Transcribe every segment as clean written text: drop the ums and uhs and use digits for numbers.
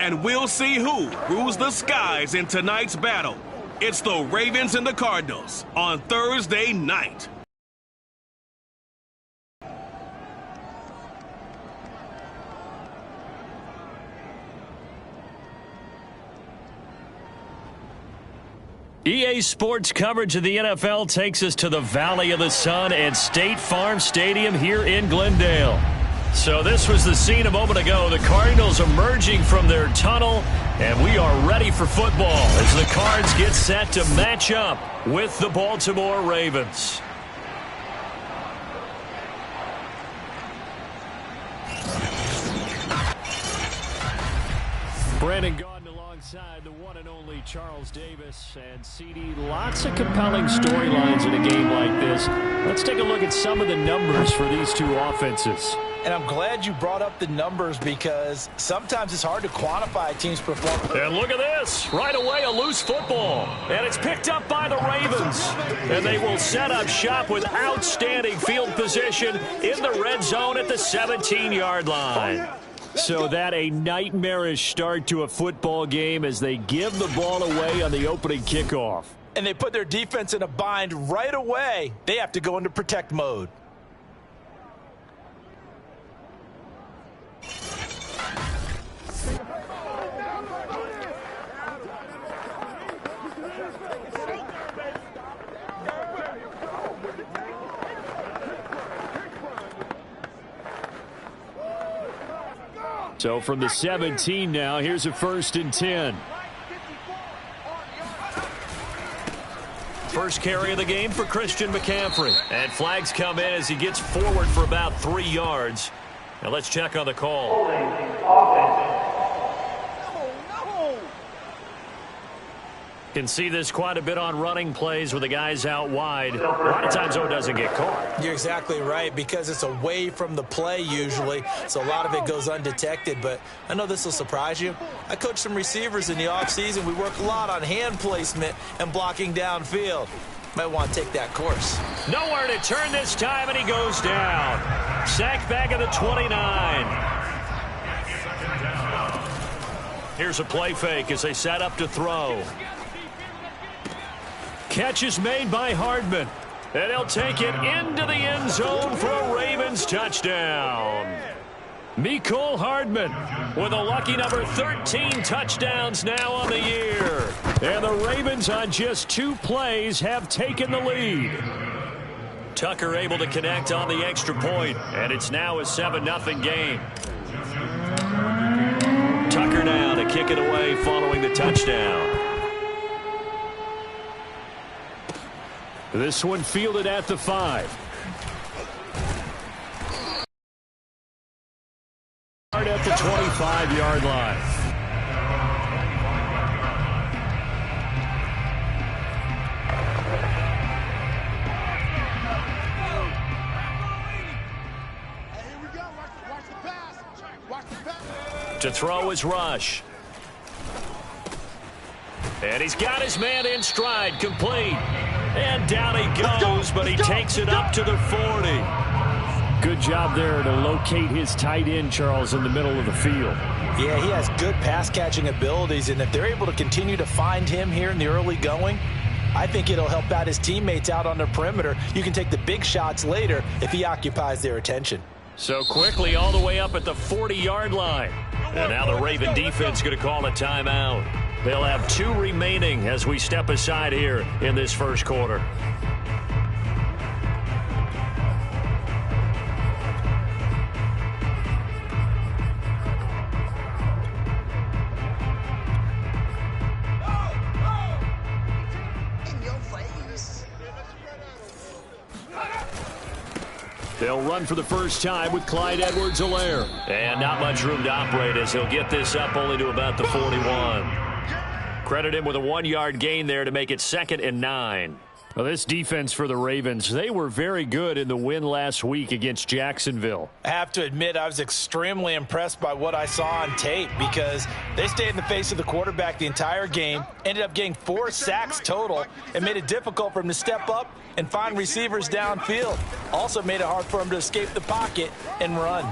and we'll see who rules the skies in tonight's battle. It's the Ravens and the Cardinals on Thursday night. EA Sports coverage of the NFL takes us to the Valley of the Sun at State Farm Stadium here in Glendale. So this was the scene a moment ago. The Cardinals emerging from their tunnel, and we are ready for football as the Cards get set to match up with the Baltimore Ravens. Brandon Gaudin alongside the one and only Charles Davis and CD. Lots of compelling storylines in a game like this. Let's take a look at some of the numbers for these two offenses. And I'm glad you brought up the numbers because sometimes it's hard to quantify a team's performance. And look at this. Right away, a loose football. And it's picked up by the Ravens. And they will set up shop with outstanding field position in the red zone at the 17-yard line. So that a nightmarish start to a football game as they give the ball away on the opening kickoff. And they put their defense in a bind right away. They have to go into protect mode. So from the 17 now, here's a 1st and 10. First carry of the game for Christian McCaffrey. And flags come in as he gets forward for about 3 yards. Now let's check on the call. Can see this quite a bit on running plays with the guys out wide. A lot of times, though, it doesn't get caught. You're exactly right because it's away from the play usually, so a lot of it goes undetected. But I know this will surprise you. I coached some receivers in the offseason. We work a lot on hand placement and blocking downfield. Might want to take that course. Nowhere to turn this time, and he goes down. Sacked back at the 29. Here's a play fake as they set up to throw. Catch is made by Hardman. And he'll take it into the end zone for a Ravens touchdown. Mecole Hardman with a lucky number 13 touchdowns now on the year. And the Ravens on just 2 plays have taken the lead. Tucker able to connect on the extra point, and it's now a 7-0 game. Tucker now to kick it away following the touchdown. This one fielded at the 5. At the 25-yard line. To throw is Rush. And he's got his man in stride, complete. And down he goes, but he takes it up to the 40. Good job there to locate his tight end, Charles, in the middle of the field. Yeah, he has good pass-catching abilities, and if they're able to continue to find him here in the early going, I think it'll help out his teammates out on the perimeter. You can take the big shots later if he occupies their attention. So quickly all the way up at the 40-yard line. And now the Raven defense going to call a timeout. They'll have 2 remaining as we step aside here in this first quarter. They'll run for the first time with Clyde Edwards-Helaire. And not much room to operate as he'll get this up only to about the 41. Credit him with a 1-yard gain there to make it 2nd and 9. Well, this defense for the Ravens, they were very good in the win last week against Jacksonville. I have to admit, I was extremely impressed by what I saw on tape because they stayed in the face of the quarterback the entire game, ended up getting 4 sacks total, and made it difficult for him to step up and find receivers downfield. Also made it hard for him to escape the pocket and run.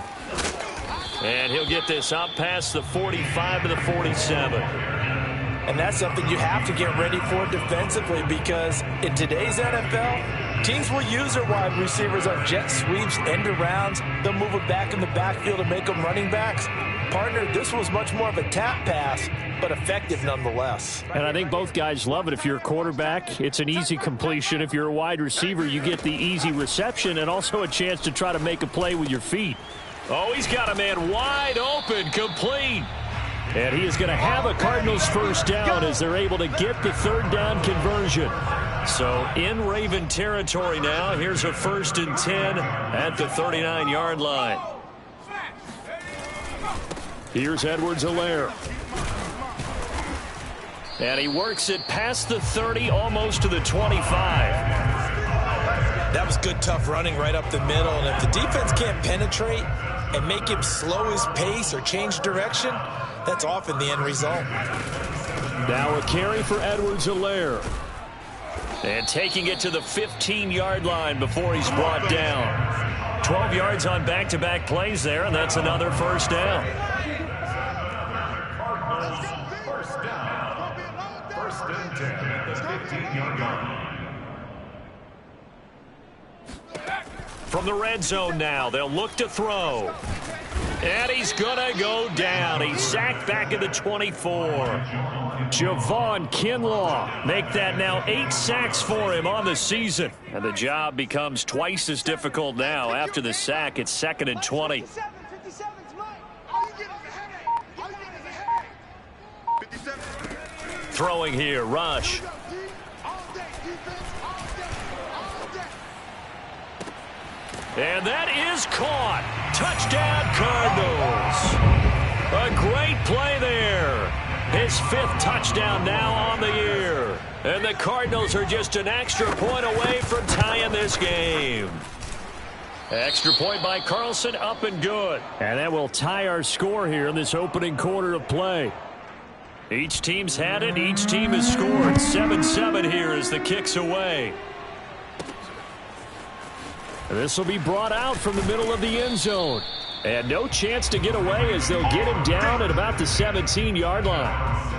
And he'll get this up past the 45 to the 47. And that's something you have to get ready for defensively, because in today's NFL, teams will use their wide receivers on jet sweeps, end arounds. They'll move it back in the backfield and make them running backs. Partner, this was much more of a tap pass, but effective nonetheless. And I think both guys love it. If you're a quarterback, it's an easy completion. If you're a wide receiver, you get the easy reception and also a chance to try to make a play with your feet. Oh, he's got a man wide open, complete. And he is going to have a Cardinals first down as they're able to get the third down conversion. So in Raven territory now, here's a 1st and 10 at the 39-yard line. Here's Edwards-Helaire. And he works it past the 30, almost to the 25. That was good, tough running right up the middle. And if the defense can't penetrate and make him slow his pace or change direction, that's often the end result. Now a carry for Edwards-Helaire. And taking it to the 15-yard line before he's brought down. 12 yards on back-to-back plays there, and that's another first down. First and 10 at the 15-yard line. From the red zone now, they'll look to throw. And he's going to go down. He's sacked back at the 24. Javon Kinlaw make that now 8 sacks for him on the season. And the job becomes twice as difficult now after the sack. It's 2nd and 20. Throwing here, Rush. And that is caught. Touchdown, Cardinals. A great play there. His 5th touchdown now on the year. And the Cardinals are just an extra point away from tying this game. Extra point by Carlson, up and good. And that will tie our score here in this opening quarter of play. Each team's had it. Each team has scored. 7-7 here as the kick's away. This will be brought out from the middle of the end zone. And no chance to get away as they'll get him down at about the 17-yard line.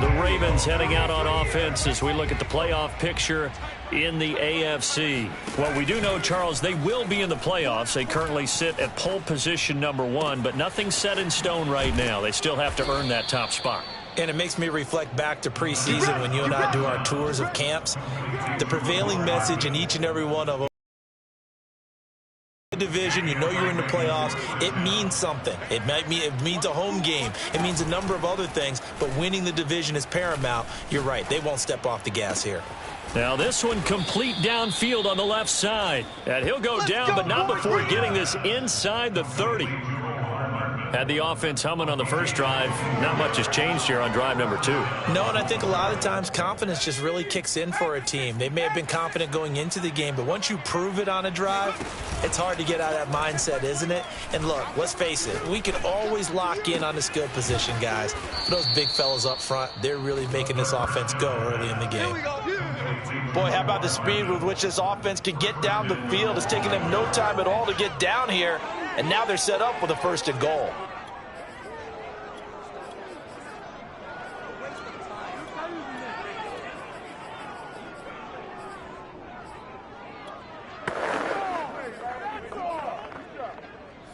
The Ravens heading out on offense as we look at the playoff picture in the AFC. Well, we do know, Charles, they will be in the playoffs. They currently sit at pole position #1, but nothing's set in stone right now. They still have to earn that top spot. And it makes me reflect back to preseason when you and I do our tours of camps. The prevailing message in each and every one of them: division, you know you're in the playoffs, it means something. It means a home game. It means a number of other things, but winning the division is paramount. You're right, they won't step off the gas here. Now this one complete downfield on the left side. And he'll go down, but not before getting this inside the 30. Had the offense humming on the first drive. Not much has changed here on drive number 2. No, and I think a lot of times confidence just really kicks in for a team. They may have been confident going into the game, but once you prove it on a drive, it's hard to get out of that mindset, isn't it? And look, let's face it, we can always lock in on the skill position, guys. But those big fellas up front, they're really making this offense go early in the game. Boy, how about the speed with which this offense can get down the field? It's taking them no time at all to get down here. And now they're set up with a 1st and goal.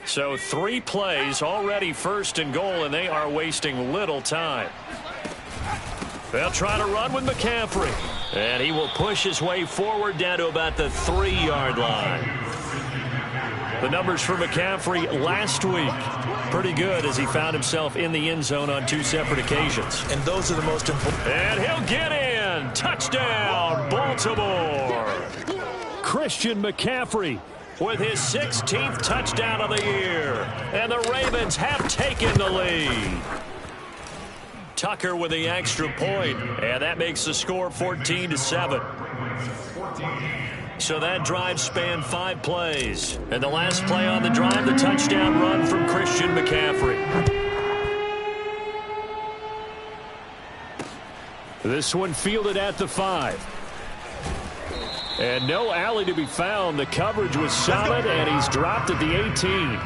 So 3 plays, already 1st and goal, and they are wasting little time. They'll try to run with McCaffrey. And he will push his way forward down to about the 3-yard line. The numbers for McCaffrey last week, pretty good as he found himself in the end zone on 2 separate occasions. And those are the most important. And he'll get in. Touchdown, Baltimore. Christian McCaffrey with his 16th touchdown of the year. And the Ravens have taken the lead. Tucker with the extra point, and that makes the score 14-7. So that drive spanned 5 plays. And the last play on the drive, the touchdown run from Christian McCaffrey. This one fielded at the 5. And no alley to be found. The coverage was solid, and he's dropped at the 18.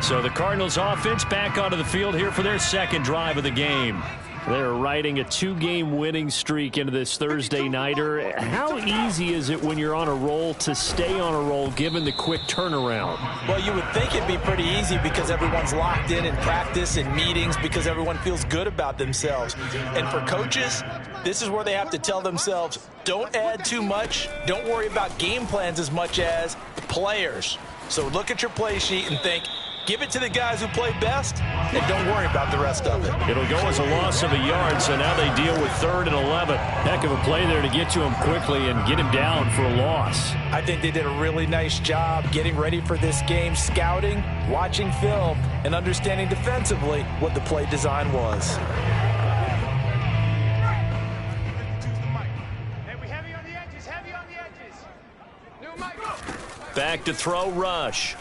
So the Cardinals offense back onto the field here for their second drive of the game. They're riding a 2-game winning streak into this Thursday nighter. How easy is it when you're on a roll to stay on a roll given the quick turnaround? Well, you would think it'd be pretty easy because everyone's locked in practice and meetings because everyone feels good about themselves. And for coaches, this is where they have to tell themselves, don't add too much. Don't worry about game plans as much as players. So look at your play sheet and think, give it to the guys who play best, and don't worry about the rest of it. It'll go as a loss of a yard, so now they deal with 3rd and 11. Heck of a play there to get to him quickly and get him down for a loss. I think they did a really nice job getting ready for this game, scouting, watching film, and understanding defensively what the play design was. Back to throw, Rush.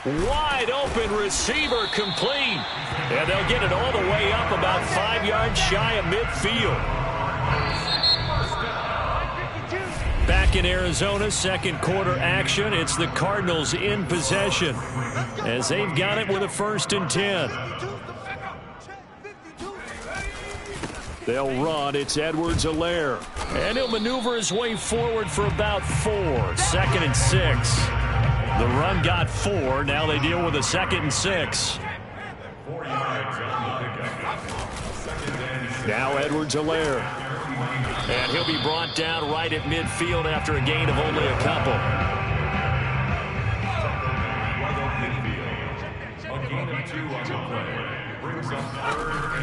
Wide open receiver complete. And they'll get it all the way up about 5 yards shy of midfield. Back in Arizona, second quarter action. It's the Cardinals in possession as they've got it with a 1st and 10. They'll run. It's Edwards-Helaire. And he'll maneuver his way forward for about 4. 2nd and 6. The run got 4. Now they deal with a 2nd and 6. Now Edwards-Helaire. And he'll be brought down right at midfield after a gain of only a couple.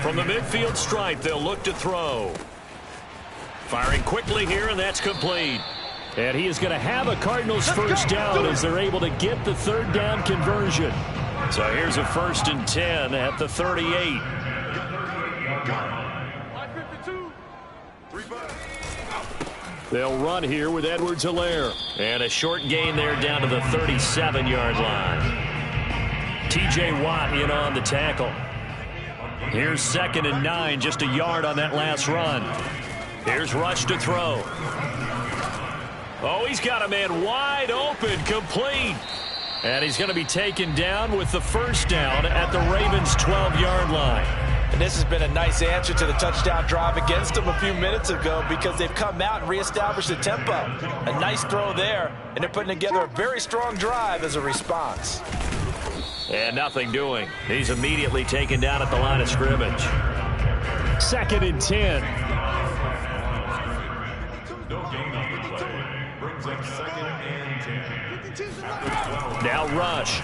From the midfield stripe, they'll look to throw. Firing quickly here, and that's complete. And he is going to have a Cardinals first down as they're able to get the 3rd down conversion. So here's a 1st and 10 at the 38. They'll run here with Edwards-Helaire. And a short gain there down to the 37-yard line. T.J. Watt in on the tackle. Here's 2nd and 9, just a yard on that last run. Here's Rush to throw. Oh, he's got a man wide open, complete. And he's going to be taken down with the 1st down at the Ravens' 12-yard line. And this has been a nice answer to the touchdown drive against them a few minutes ago because they've come out and reestablished the tempo. A nice throw there, and they're putting together a very strong drive as a response. And nothing doing. He's immediately taken down at the line of scrimmage. 2nd and 10. Now Rush.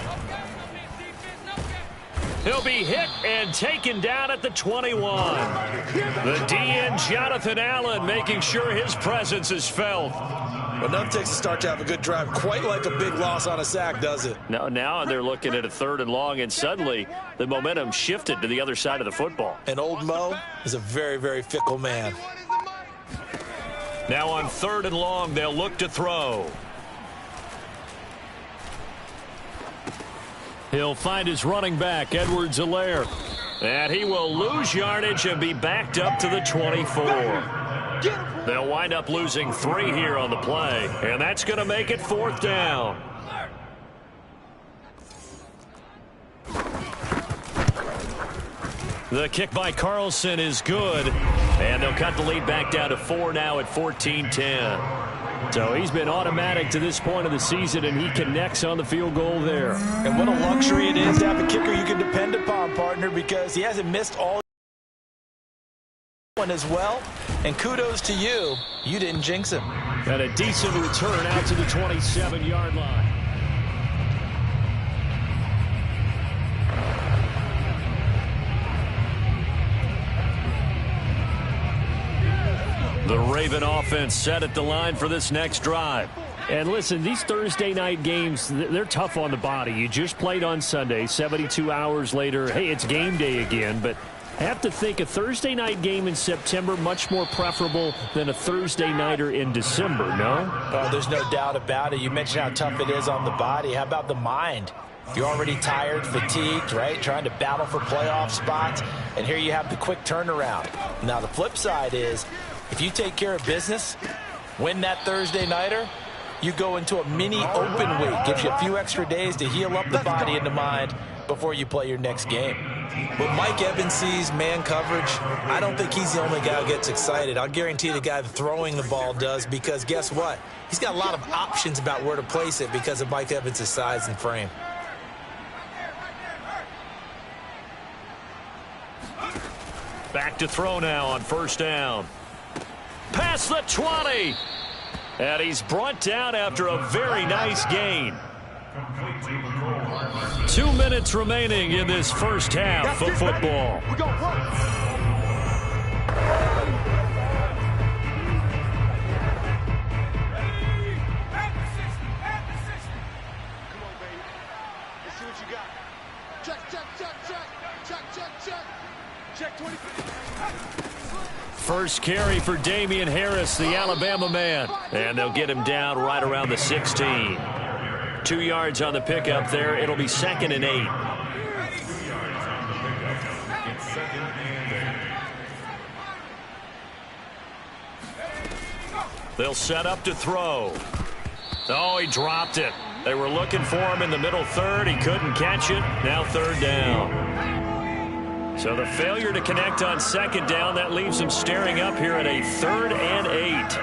He'll be hit and taken down at the 21. The DN, Jonathan Allen, making sure his presence is felt. Well, nothing takes a start to have a good drive quite like a big loss on a sack, does it? No, now they're looking at a 3rd and long, and suddenly the momentum shifted to the other side of the football. And old Mo is a very, very fickle man. Now on 3rd and long, they'll look to throw. He'll find his running back, Edwards-Helaire. And he will lose yardage and be backed up to the 24. They'll wind up losing 3 here on the play. And that's going to make it 4th down. The kick by Carlson is good. And they'll cut the lead back down to 4 now at 14-10. So he's been automatic to this point of the season, and he connects on the field goal there. And what a luxury it is to have a kicker you can depend upon, partner, because he hasn't missed all one as well. And kudos to you. You didn't jinx him. And a decent return out to the 27-yard line. The Raven offense set at the line for this next drive. And listen, these Thursday night games, they're tough on the body. You just played on Sunday, 72 hours later. Hey, it's game day again, but I have to think a Thursday night game in September much more preferable than a Thursday nighter in December, no? There's no doubt about it. You mentioned how tough it is on the body. How about the mind? You're already tired, fatigued, right? Trying to battle for playoff spots, and here you have the quick turnaround. Now, the flip side is, if you take care of business, win that Thursday nighter, you go into a mini open week. Gives you a few extra days to heal up the body and the mind before you play your next game. When Mike Evans sees man coverage, I don't think he's the only guy who gets excited. I'll guarantee the guy throwing the ball does, because guess what? He's got a lot of options about where to place it because of Mike Evans' size and frame. Back to throw now on first down. Past the 20. And he's brought down after a very nice gain. 2 minutes remaining in this first half of football. We go work. First carry for Damian Harris, the Alabama man. And they'll get him down right around the 16. 2 yards on the pickup there. It'll be 2nd and 8. They'll set up to throw. Oh, he dropped it. They were looking for him in the middle third. He couldn't catch it. Now 3rd down. So the failure to connect on 2nd down, that leaves them staring up here at a 3rd and 8.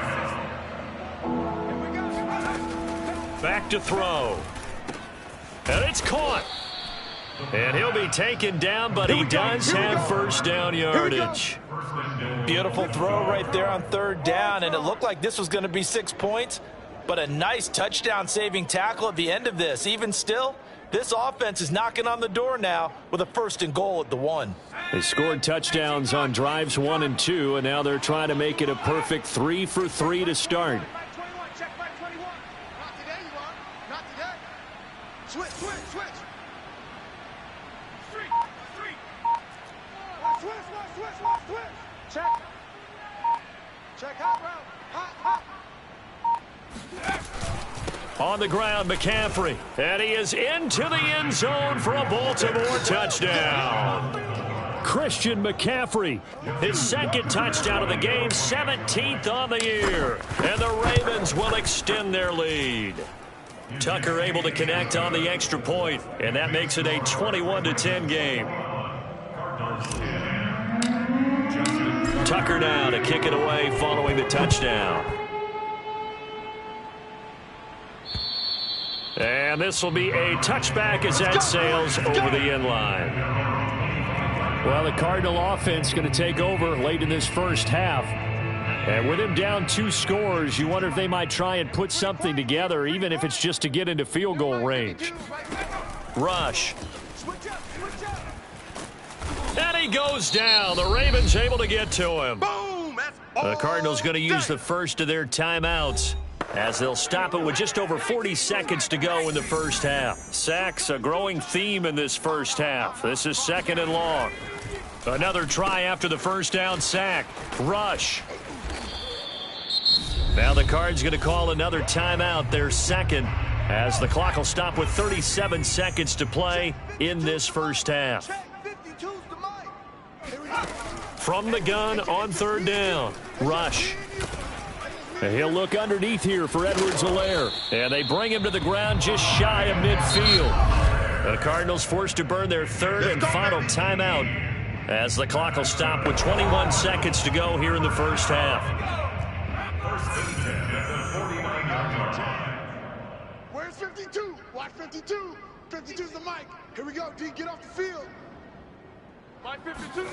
Back to throw. And it's caught. And he'll be taken down, but he does have first down yardage. Beautiful throw right there on 3rd down, and it looked like this was going to be 6 points, but a nice touchdown-saving tackle at the end of this. Even still, this offense is knocking on the door now with a 1st and goal at the 1. They scored touchdowns on drives 1 and 2, and now they're trying to make it a perfect 3 for 3 to start. Check back 21. Not today, you are. Not today. Switch. Switch. Check hot route. Hot. On the ground, McCaffrey. And he is into the end zone for a Baltimore touchdown. Christian McCaffrey, his 2nd touchdown of the game, 17th on the year. And the Ravens will extend their lead. Tucker able to connect on the extra point, and that makes it a 21-10 game. Tucker now to kick it away following the touchdown. And this will be a touchback as that sails over the end line. Well, the Cardinal offense going to take over late in this first half. And with him down 2 scores, you wonder if they might try and put something together, even if it's just to get into field goal range. Rush. And he goes down. The Ravens able to get to him. The Cardinals going to use the first of their timeouts, as they'll stop it with just over 40 seconds to go in the first half. Sacks, a growing theme in this first half. This is 2nd and long. Another try after the first down sack. Rush. Now the Cards going to call another timeout, their 2nd, as the clock will stop with 37 seconds to play in this first half. From the gun on 3rd down. Rush. And he'll look underneath here for Edwards-Helaire. And they bring him to the ground just shy of midfield. The Cardinals forced to burn their 3rd and final timeout, as the clock will stop with 21 seconds to go here in the first half. Where's 52? Watch 52. 52's the mic. Here we go, D. Get off the field. Mike 52.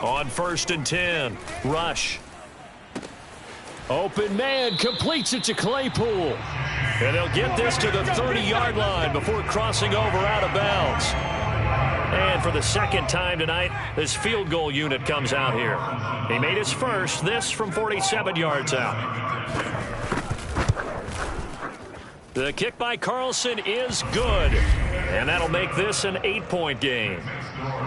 On 1st and 10. Rush. Open man, completes it to Claypool. And they'll get this to the 30-yard line before crossing over out of bounds. And for the 2nd time tonight, this field goal unit comes out here. He made his first, this from 47 yards out. The kick by Carlson is good. And that'll make this an 8-point game.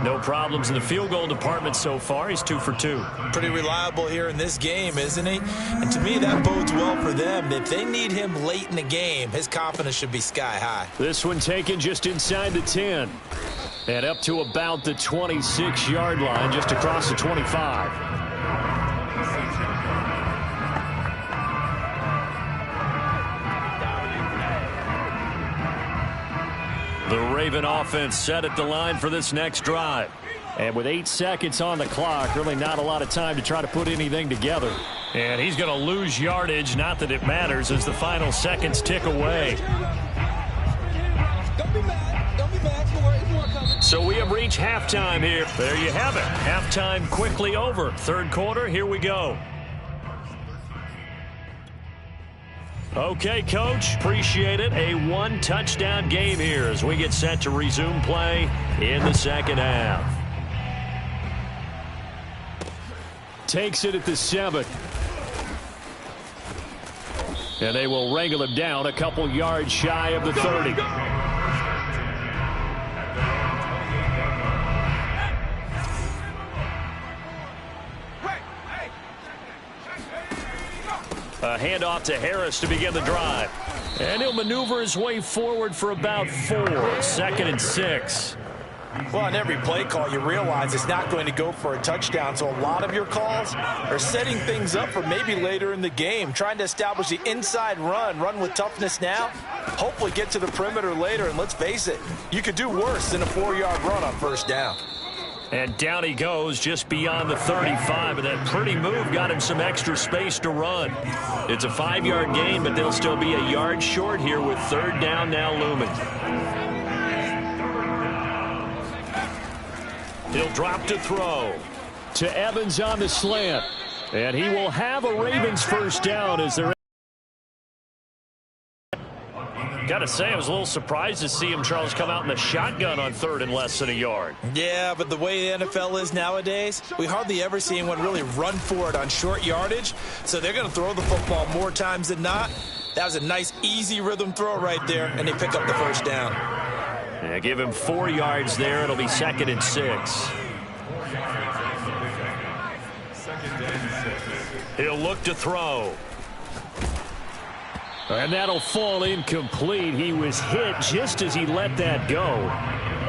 No problems in the field goal department so far. He's 2 for 2. Pretty reliable here in this game, isn't he? And to me, that bodes well for them. If they need him late in the game, his confidence should be sky high. This one taken just inside the 10. And up to about the 26-yard line, just across the 25. The Raven offense set at the line for this next drive. And with 8 seconds on the clock, really not a lot of time to try to put anything together. And he's going to lose yardage, not that it matters, as the final seconds tick away. So we have reached halftime here. There you have it. Halftime quickly over. Third quarter, here we go. Okay, Coach, appreciate it. A one-touchdown game here as we get set to resume play in the second half. Takes it at the 7. And they will wrangle him down a couple yards shy of the 30. A handoff to Harris to begin the drive. And he'll maneuver his way forward for about 4. 2nd and 6. Well, on every play call, you realize it's not going to go for a touchdown. So a lot of your calls are setting things up for maybe later in the game, trying to establish the inside run with toughness now, hopefully get to the perimeter later. And let's face it, you could do worse than a 4-yard run on first down. And down he goes just beyond the 35, and that pretty move got him some extra space to run. It's a 5-yard gain, but they'll still be a yard short here with third down now looming. He'll drop to throw. To Evans on the slant. And he will have a Ravens first down as they're... Got to say, I was a little surprised to see him, Charles, come out in the shotgun on third and less than a yard. Yeah, but the way the NFL is nowadays, we hardly ever see anyone really run for it on short yardage. So they're going to throw the football more times than not. That was a nice, easy rhythm throw right there, and they pick up the first down. Yeah, give him 4 yards there. It'll be 2nd and 6. He'll look to throw. And that'll fall incomplete. He was hit just as he let that go.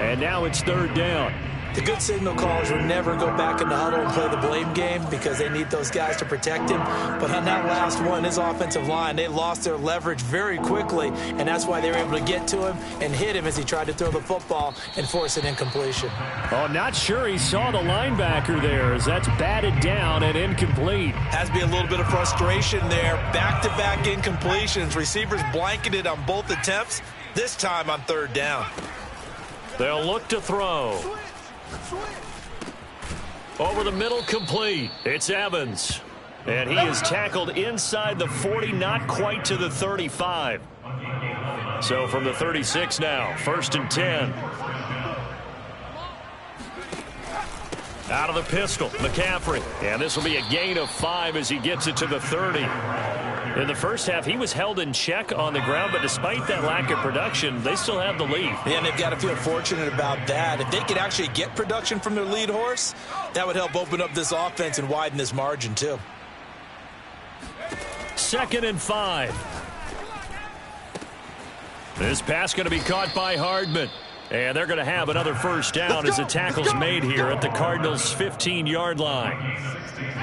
And now it's third down. The good signal callers will never go back in the huddle and play the blame game because they need those guys to protect him. But on that last one, his offensive line, they lost their leverage very quickly, and that's why they were able to get to him and hit him as he tried to throw the football and force an incompletion. Oh, not sure he saw the linebacker there as that's batted down and incomplete. Has to be a little bit of frustration there. Back-to-back incompletions. Receivers blanketed on both attempts, this time on third down. They'll look to throw. Over the middle, complete. It's Evans. And he is tackled inside the 40, not quite to the 35. So from the 36 now, 1st and 10. Out of the pistol, McCaffrey. And this will be a gain of 5 as he gets it to the 30. In the first half, he was held in check on the ground, but despite that lack of production, they still have the lead. Yeah, and they've got to feel fortunate about that. If they could actually get production from their lead horse, that would help open up this offense and widen this margin, too. 2nd and 5. This pass going to be caught by Hardman. And they're going to have another first down as the tackle's made here at the Cardinals' 15-yard line.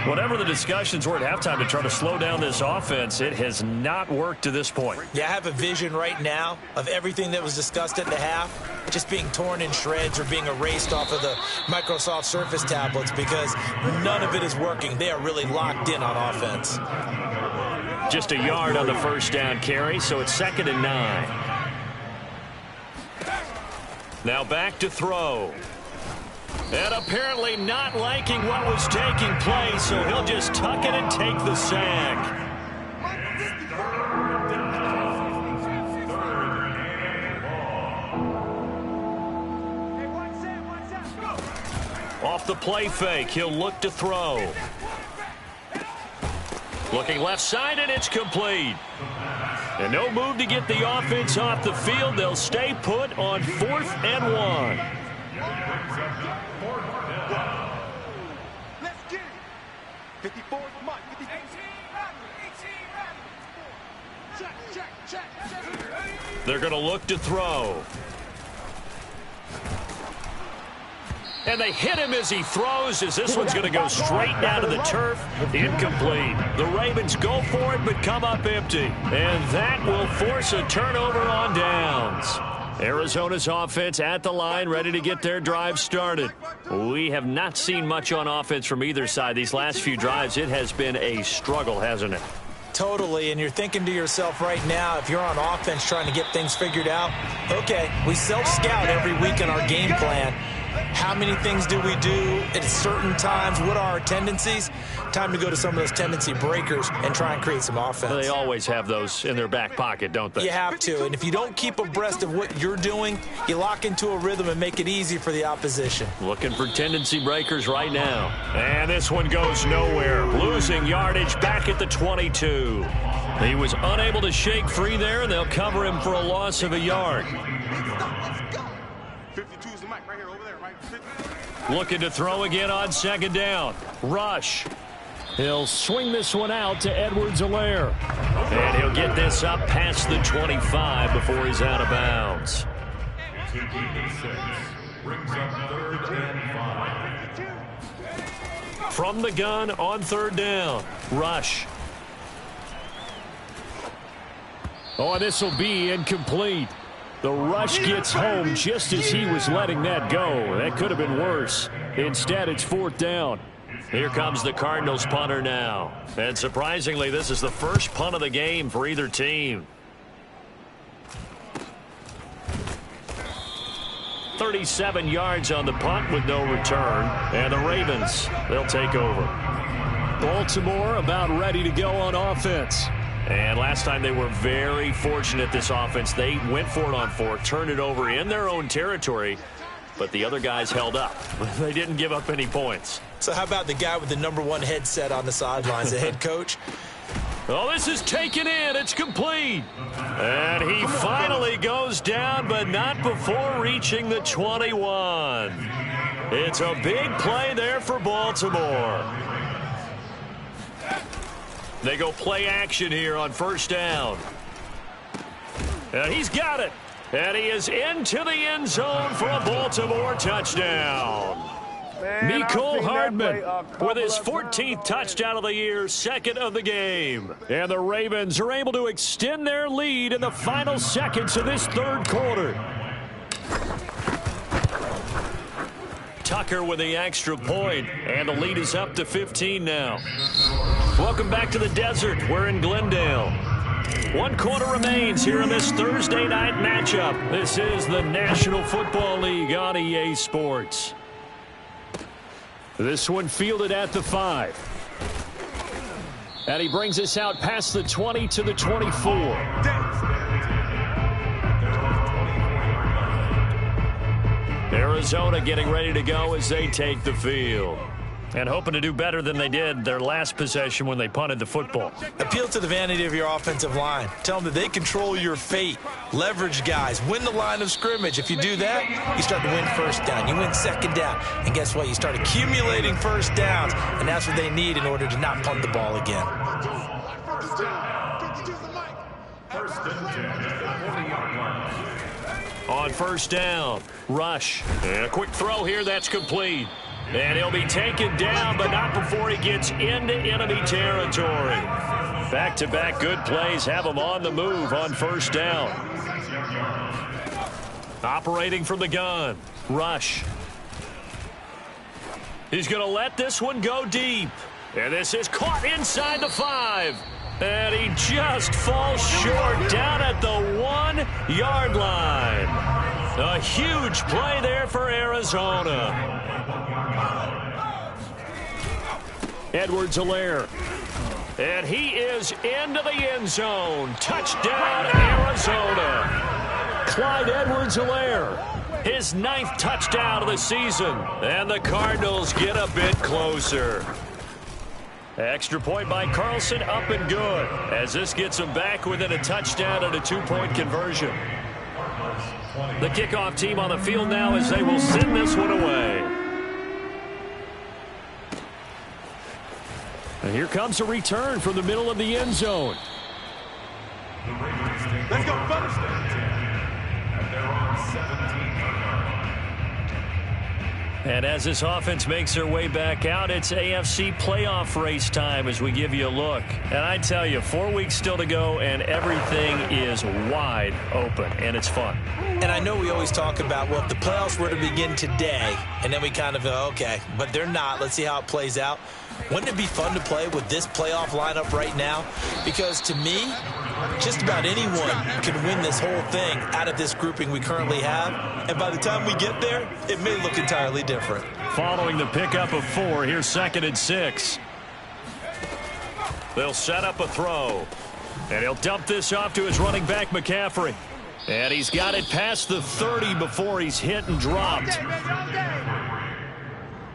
Whatever the discussions were at halftime to try to slow down this offense, it has not worked to this point. Yeah, I have a vision right now of everything that was discussed at the half just being torn in shreds or being erased off of the Microsoft Surface tablets because none of it is working. They are really locked in on offense. Just a yard on the first down carry, so it's 2nd and 9. Now back to throw. And apparently not liking what was taking place, so he'll just tuck it and take the sack. Off the play fake, he'll look to throw. Looking left side, and it's complete. And no move to get the offense off the field. They'll stay put on 4th and 1. Let's get it. 54, Mike. 18, check. They're going to look to throw. And they hit him as he throws, as this one's going to go straight down to the turf. Incomplete. The Ravens go for it, but come up empty. And that will force a turnover on downs. Arizona's offense at the line, ready to get their drive started. We have not seen much on offense from either side. These last few drives, it has been a struggle, hasn't it? Totally, and you're thinking to yourself right now, if you're on offense trying to get things figured out, okay, we self-scout every week in our game plan. How many things do we do at certain times? What are our tendencies? Time to go to some of those tendency breakers and try and create some offense. They always have those in their back pocket, don't they? You have to, and if you don't keep abreast of what you're doing, you lock into a rhythm and make it easy for the opposition. Looking for tendency breakers right now. And this one goes nowhere. Losing yardage back at the 22. He was unable to shake free there, and they'll cover him for a loss of a yard. 52 is the mic right here, over there, right? 50. Looking to throw again on 2nd down. Rush. He'll swing this one out to Edwards-Helaire. And he'll get this up past the 25 before he's out of bounds. To keep it 6. Brings up 3rd and 5. From the gun on 3rd down. Rush. Oh, this will be incomplete. The rush gets home just as he was letting that go. That could have been worse. Instead, it's 4th down. Here comes the Cardinals punter now. And surprisingly, this is the first punt of the game for either team. 37 yards on the punt with no return. And the Ravens, they'll take over. Baltimore about ready to go on offense. And last time they were very fortunate, this offense. They went for it on 4th, turned it over in their own territory, but the other guys held up. They didn't give up any points. So how about the guy with the #1 headset on the sidelines, the head coach? Oh, this is taken in. It's complete. And he finally goes down, but not before reaching the 21. It's a big play there for Baltimore. They go play action here on 1st down. And he's got it. And he is into the end zone for a Baltimore touchdown. Mecole Hardman with his 14th touchdown of the year, 2nd of the game. And the Ravens are able to extend their lead in the final seconds of this 3rd quarter. Tucker with the extra point, and the lead is up to 15 now. Welcome back to the desert. We're in Glendale. 1 quarter remains here in this Thursday night matchup. This is the National Football League on EA Sports. This one fielded at the 5. And he brings us out past the 20 to the 24. Arizona getting ready to go as they take the field. And hoping to do better than they did their last possession when they punted the football. Appeal to the vanity of your offensive line. Tell them that they control your fate. Leverage guys. Win the line of scrimmage. If you do that, you start to win 1st down. You win 2nd down. And guess what? You start accumulating 1st downs. And that's what they need in order to not punt the ball again. 52's the mic. 1st and 10 at the 40-yard line. On 1st down, Rush. And a quick throw here, that's complete. And he'll be taken down, but not before he gets into enemy territory. Back-to-back good plays have him on the move on 1st down. Operating from the gun, Rush. He's going to let this one go deep. And this is caught inside the 5. And he just falls short down at the 1-yard line. A huge play there for Arizona. Edwards-Helaire. And he is into the end zone. Touchdown, Arizona. Clyde Edwards-Helaire. His 9th touchdown of the season. And the Cardinals get a bit closer. Extra point by Carlson, up and good, as this gets them back within a touchdown and a 2-point conversion. The kickoff team on the field now as they will send this one away. And here comes a return from the middle of the end zone. Let's go first. And they're on 17-yard line. And as this offense makes their way back out, it's AFC playoff race time as we give you a look. And I tell you, 4 weeks still to go, and everything is wide open, and it's fun. And I know we always talk about, well, if the playoffs were to begin today, and then we kind of go, okay, but they're not. Let's see how it plays out. Wouldn't it be fun to play with this playoff lineup right now? Because to me, just about anyone can win this whole thing out of this grouping we currently have. And by the time we get there, it may look entirely different. Following the pickup of 4, here's 2nd and 6. They'll set up a throw. And he'll dump this off to his running back, McCaffrey. And he's got it past the 30 before he's hit and dropped.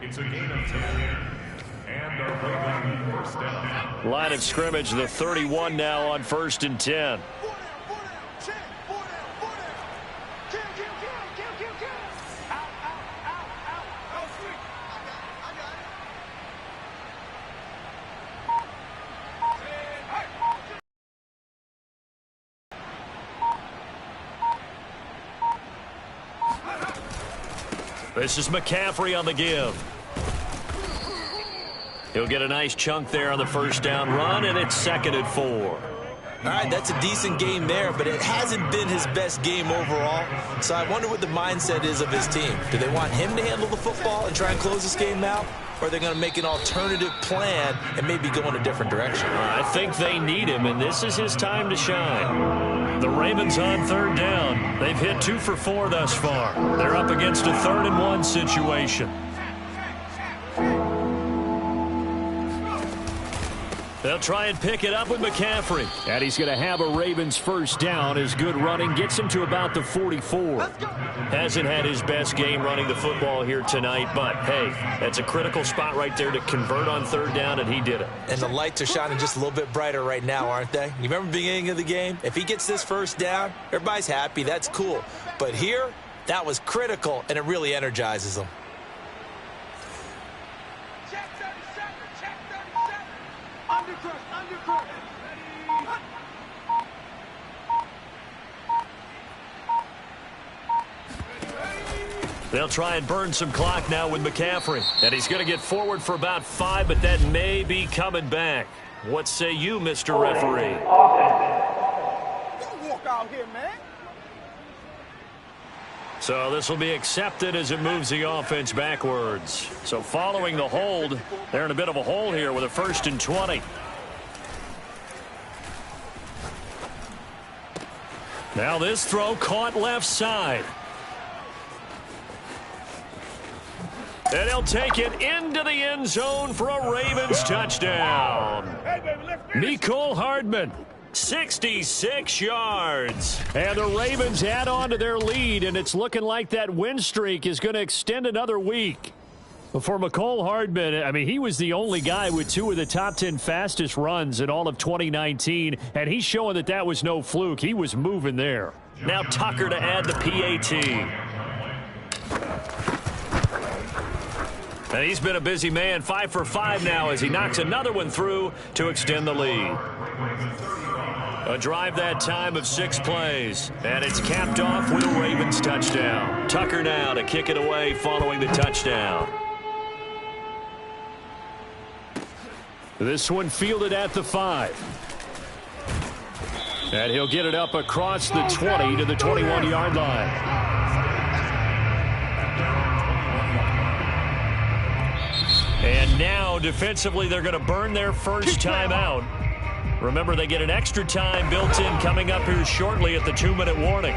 It's a gain of 10. And a Raven first down. Line of scrimmage, the 31 now on 1st and 10. This is McCaffrey on the give. He'll get a nice chunk there on the first down run, and it's 2nd and 4. All right, that's a decent game there, but it hasn't been his best game overall. So I wonder what the mindset is of his team. Do they want him to handle the football and try and close this game out? Or are they going to make an alternative plan and maybe go in a different direction? I think they need him, and this is his time to shine. The Ravens on 3rd down. They've hit 2 for 4 thus far. They're up against a 3rd and 1 situation. They'll try and pick it up with McCaffrey. And he's going to have a Ravens first down. His good running gets him to about the 44. Hasn't had his best game running the football here tonight, but, hey, that's a critical spot right there to convert on 3rd down, and he did it. And the lights are shining just a little bit brighter right now, aren't they? You remember the beginning of the game? If he gets this first down, everybody's happy. That's cool. But here, that was critical, and it really energizes them. They'll try and burn some clock now with McCaffrey. And he's going to get forward for about 5, but that may be coming back. What say you, Mr. Referee? Don't walk out here, man. So this will be accepted as it moves the offense backwards. So following the hold, they're in a bit of a hole here with a 1st and 20. Now this throw caught left side. And he'll take it into the end zone for a Ravens touchdown. Mecole Hardman, 66 yards. And the Ravens add on to their lead, and it's looking like that win streak is going to extend another week. For Mecole Hardman, I mean, he was the only guy with 2 of the top 10 fastest runs in all of 2019, and he's showing that that was no fluke. He was moving there. Now Tucker to add the PAT. And he's been a busy man, 5 for 5 now as he knocks another one through to extend the lead. A drive that time of 6 plays, and it's capped off with a Ravens touchdown. Tucker now to kick it away following the touchdown. This one fielded at the 5. And he'll get it up across the 20 to the 21-yard line. And now, defensively, they're going to burn their first timeout. Remember, they get an extra time built in coming up here shortly at the 2-minute warning.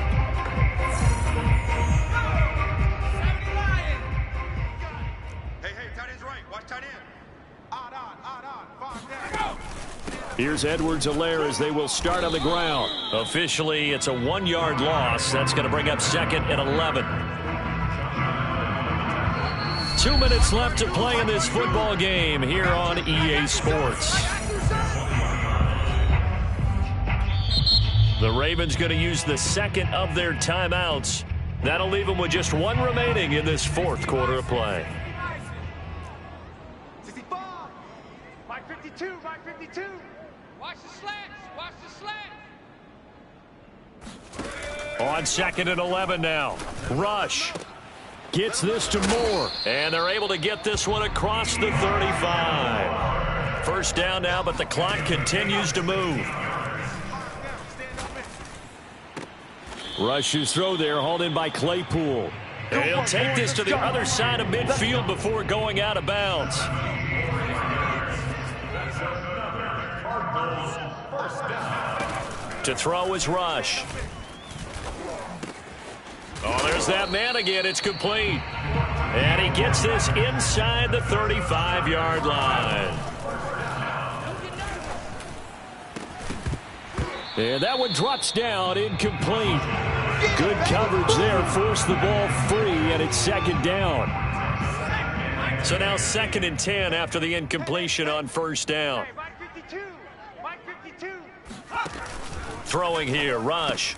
Hey, tight end's right. Watch tight end. Odd, 5 down. Here's Edwards-Helaire as they will start on the ground. Officially, it's a 1-yard loss. That's going to bring up 2nd and 11. 2 minutes left to play in this football game here on EA Sports. The Ravens going to use the second of their timeouts. That'll leave them with just one remaining in this fourth quarter of play. 65. Mike 52. Mike 52. Watch the slants. Watch the slants. On 2nd and 11 now. Rush gets this to Moore. And they're able to get this one across the 35. First down now, but the clock continues to move. Rush's throw there, hauled in by Claypool. And he'll take this to the other side of midfield before going out of bounds. To throw is Rush. Oh, there's that man again. It's complete. And he gets this inside the 35-yard line. And that one drops down, incomplete. Good coverage there, forced the ball free, and it's second down. So now 2nd and 10 after the incompletion on first down. Mike 52. Mike 52. Throwing here, Rush.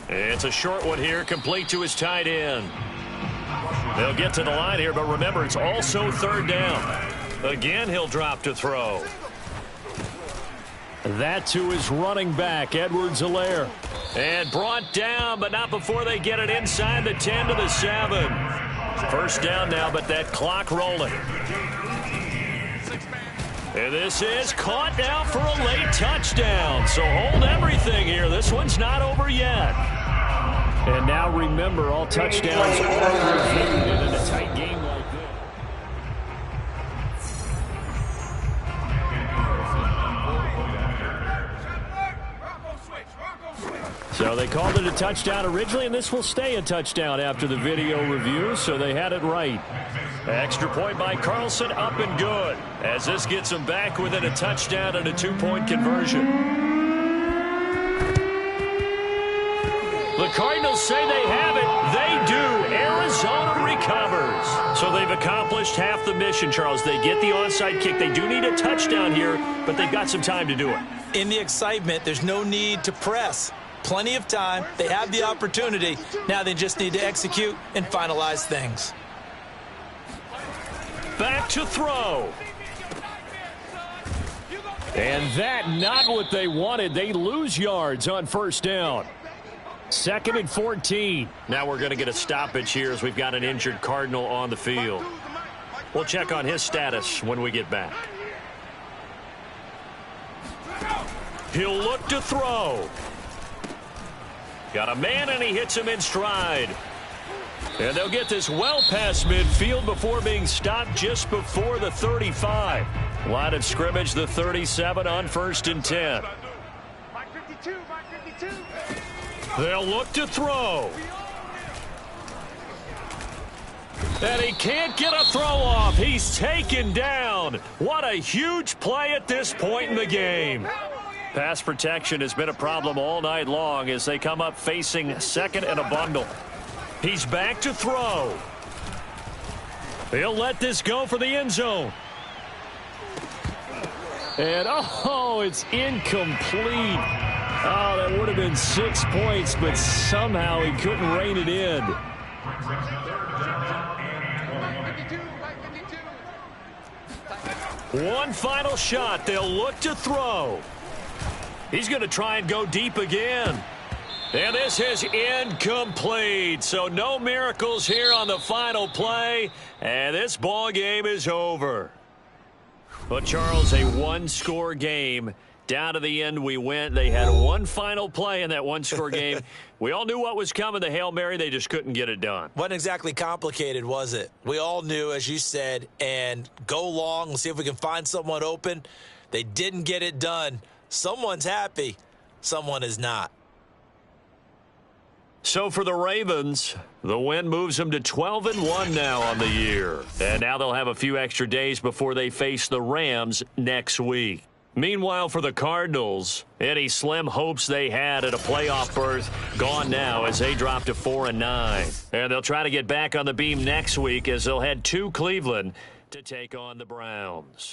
It's a short one here, complete to his tight end. They'll get to the line here, but remember, it's also third down. Again, he'll drop to throw. That to his running back, Edwards-Helaire. And brought down, but not before they get it inside the 10 to the 7. First down now, but that clock rolling. And this is caught now for a late touchdown. So hold everything here. This one's not over yet. And now remember, all touchdowns are reviewed in a tight game like this. So they called it a touchdown originally, and this will stay a touchdown after the video review, so they had it right. Extra point by Carlson, up and good, as this gets them back within a touchdown and a 2-point conversion. The Cardinals say they have it. They do. Arizona recovers. So they've accomplished half the mission, Charles. They get the onside kick. They do need a touchdown here, but they've got some time to do it. In the excitement, there's no need to press. Plenty of time. They have the opportunity. Now they just need to execute and finalize things. Back to throw. And that not what they wanted. They lose yards on first down. 2nd and 14. Now we're going to get a stoppage here as we've got an injured Cardinal on the field. We'll check on his status when we get back. He'll look to throw. Got a man, and he hits him in stride. And they'll get this well past midfield before being stopped just before the 35. Line of scrimmage, the 37 on 1st and 10. Mike 52. Mike 52. They'll look to throw. And he can't get a throw off. He's taken down. What a huge play at this point in the game. Pass protection has been a problem all night long as they come up facing 2nd and a bundle. He's back to throw. He'll let this go for the end zone. And, oh, it's incomplete. Oh, that would have been 6 points, but somehow he couldn't rein it in. One final shot. They'll look to throw. He's going to try and go deep again. And this is incomplete. So no miracles here on the final play. And this ball game is over. But, Charles, a one-score game. Down to the end we went. They had one final play in that one-score game. We all knew what was coming, the Hail Mary. They just couldn't get it done. Wasn't exactly complicated, was it? We all knew, as you said, and go long. Let's see if we can find someone open. They didn't get it done. Someone's happy. Someone is not. So for the Ravens, the win moves them to 12-1 now on the year. And now they'll have a few extra days before they face the Rams next week. Meanwhile, for the Cardinals, any slim hopes they had at a playoff berth gone now as they drop to 4-9. And they'll try to get back on the beam next week as they'll head to Cleveland to take on the Browns.